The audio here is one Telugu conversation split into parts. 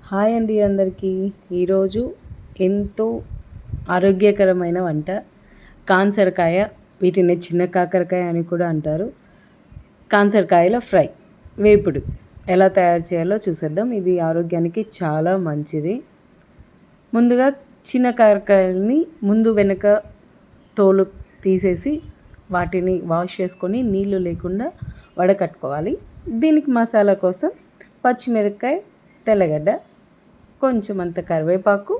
హాయ్ అండి అందరికీ. ఈరోజు ఎంతో ఆరోగ్యకరమైన వంట కాన్సరకాయ, వీటిని చిన్న కాకరకాయ అని కూడా అంటారు. కాన్సరకాయల ఫ్రై, వేపుడు ఎలా తయారు చేయాలో చూసేద్దాం. ఇది ఆరోగ్యానికి చాలా మంచిది. ముందుగా చిన్న కాకరకాయలని ముందు వెనక తోలు తీసేసి వాటిని వాష్ చేసుకొని నీళ్ళు లేకుండా వడకట్టుకోవాలి. దీనికి మసాలా కోసం పచ్చిమిరపకాయ, తెల్లగడ్డ, కొంచెం అంత కరివేపాకు,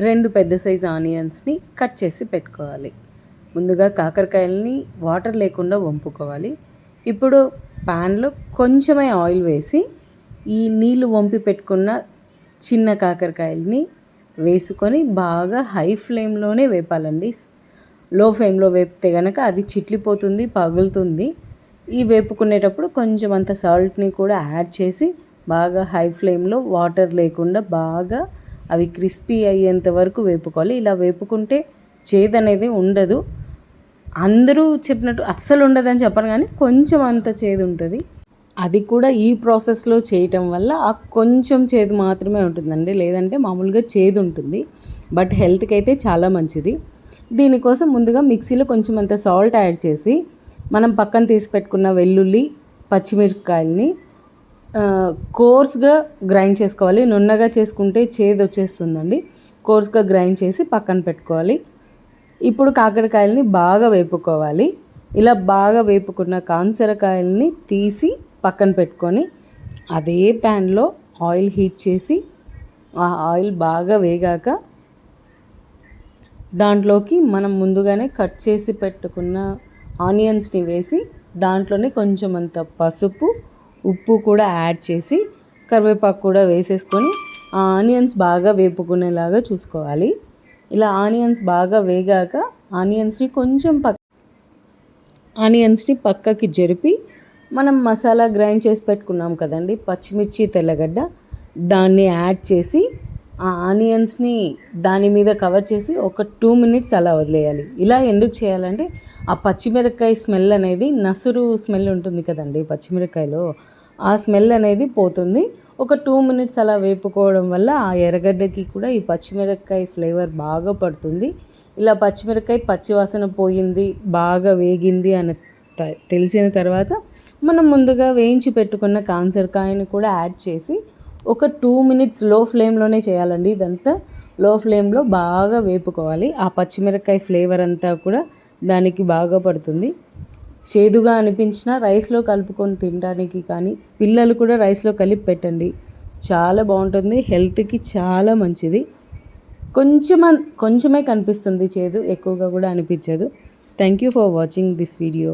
2 పెద్ద సైజు ఆనియన్స్ని కట్ చేసి పెట్టుకోవాలి. ముందుగా కాకరకాయలని వాటర్ లేకుండా వంపుకోవాలి. ఇప్పుడు ప్యాన్లో కొంచెమే ఆయిల్ వేసి ఈ నీళ్ళు వంపి పెట్టుకున్న చిన్న కాకరకాయలని వేసుకొని బాగా హై ఫ్లేమ్లోనే వేపాలండి. లో ఫ్లేమ్లో వేపితే కనుక అది చిట్లిపోతుంది, పగులుతుంది. ఈ వేపుకునేటప్పుడు కొంచెం అంత సాల్ట్ని కూడా యాడ్ చేసి బాగా హై ఫ్లేమ్లో వాటర్ లేకుండా బాగా అవి క్రిస్పీ అయ్యేంత వరకు వేపుకోవాలి. ఇలా వేపుకుంటే చేదు అనేది ఉండదు. అందరూ చెప్పినట్టు అస్సలు ఉండదని చెప్పను, కానీ కొంచెం అంత చేదు ఉంటుంది. అది కూడా ఈ ప్రాసెస్లో చేయటం వల్ల ఆ కొంచెం చేదు మాత్రమే ఉంటుందండి, లేదంటే మామూలుగా చేదు ఉంటుంది. బట్ హెల్త్కి అయితే చాలా మంచిది. దీనికోసం ముందుగా మిక్సీలో కొంచెం అంత సాల్ట్ యాడ్ చేసి మనం పక్కన తీసి పెట్టుకున్న వెల్లుల్లి, పచ్చిమిరపకాయలని కోర్స్గా గ్రైండ్ చేసుకోవాలి. నున్నగా చేసుకుంటే చేదు వచ్చేస్తుందండి. కోర్స్గా గ్రైండ్ చేసి పక్కన పెట్టుకోవాలి. ఇప్పుడు కాకరకాయలని బాగా వేపుకోవాలి. ఇలా బాగా వేపుకున్న కాన్సరకాయలని తీసి పక్కన పెట్టుకొని అదే ప్యాన్లో ఆయిల్ హీట్ చేసి ఆ ఆయిల్ బాగా వేగాక దాంట్లోకి మనం ముందుగానే కట్ చేసి పెట్టుకున్న ఆనియన్స్ని వేసి దాంట్లోనే కొంచెం అంత పసుపు, ఉప్పు కూడా యాడ్ చేసి కరివేపాకు కూడా వేసేసుకొని ఆ ఆనియన్స్ బాగా వేపుకునేలాగా చూసుకోవాలి. ఇలా ఆనియన్స్ బాగా వేగాక ఆనియన్స్ని కొంచెం పక్కకి జరిపి మనం మసాలా గ్రైండ్ చేసి పెట్టుకున్నాం కదండి, పచ్చిమిర్చి, తెల్లగడ్డ, దాన్ని యాడ్ చేసి ఆ ఆనియన్స్ని దాని మీద కవర్ చేసి ఒక 2 minutes అలా వదిలేయాలి. ఇలా ఎందుకు చేయాలంటే ఆ పచ్చిమిరపకాయ స్మెల్ అనేది, నసురు స్మెల్ ఉంటుంది కదండి పచ్చిమిరపకాయలో, ఆ స్మెల్ అనేది పోతుంది. ఒక 2 minutes అలా వేపుకోవడం వల్ల ఆ ఎర్రగడ్డకి కూడా ఈ పచ్చిమిరపకాయ ఫ్లేవర్ బాగా పడుతుంది. ఇలా పచ్చిమిరపకాయ పచ్చివాసన పోయింది, బాగా వేగింది అని తెలిసిన తర్వాత మనం ముందుగా వేయించి పెట్టుకున్న కాన్సరకాయని కూడా యాడ్ చేసి ఒక 2 minutes లో ఫ్లేమ్లోనే చేయాలండి. ఇదంతా లో ఫ్లేమ్లో బాగా వేపుకోవాలి. ఆ పచ్చిమిరపకాయ ఫ్లేవర్ అంతా కూడా దానికి బాగా పడుతుంది. చేదుగా అనిపించిన రైస్లో కలుపుకొని తినడానికి కానీ, పిల్లలు కూడా రైస్లో కలిపి పెట్టండి, చాలా బాగుంటుంది. హెల్త్కి చాలా మంచిది. కొంచెమే కనిపిస్తుంది చేదు, ఎక్కువగా కూడా అనిపించదు. Thank you for watching this video.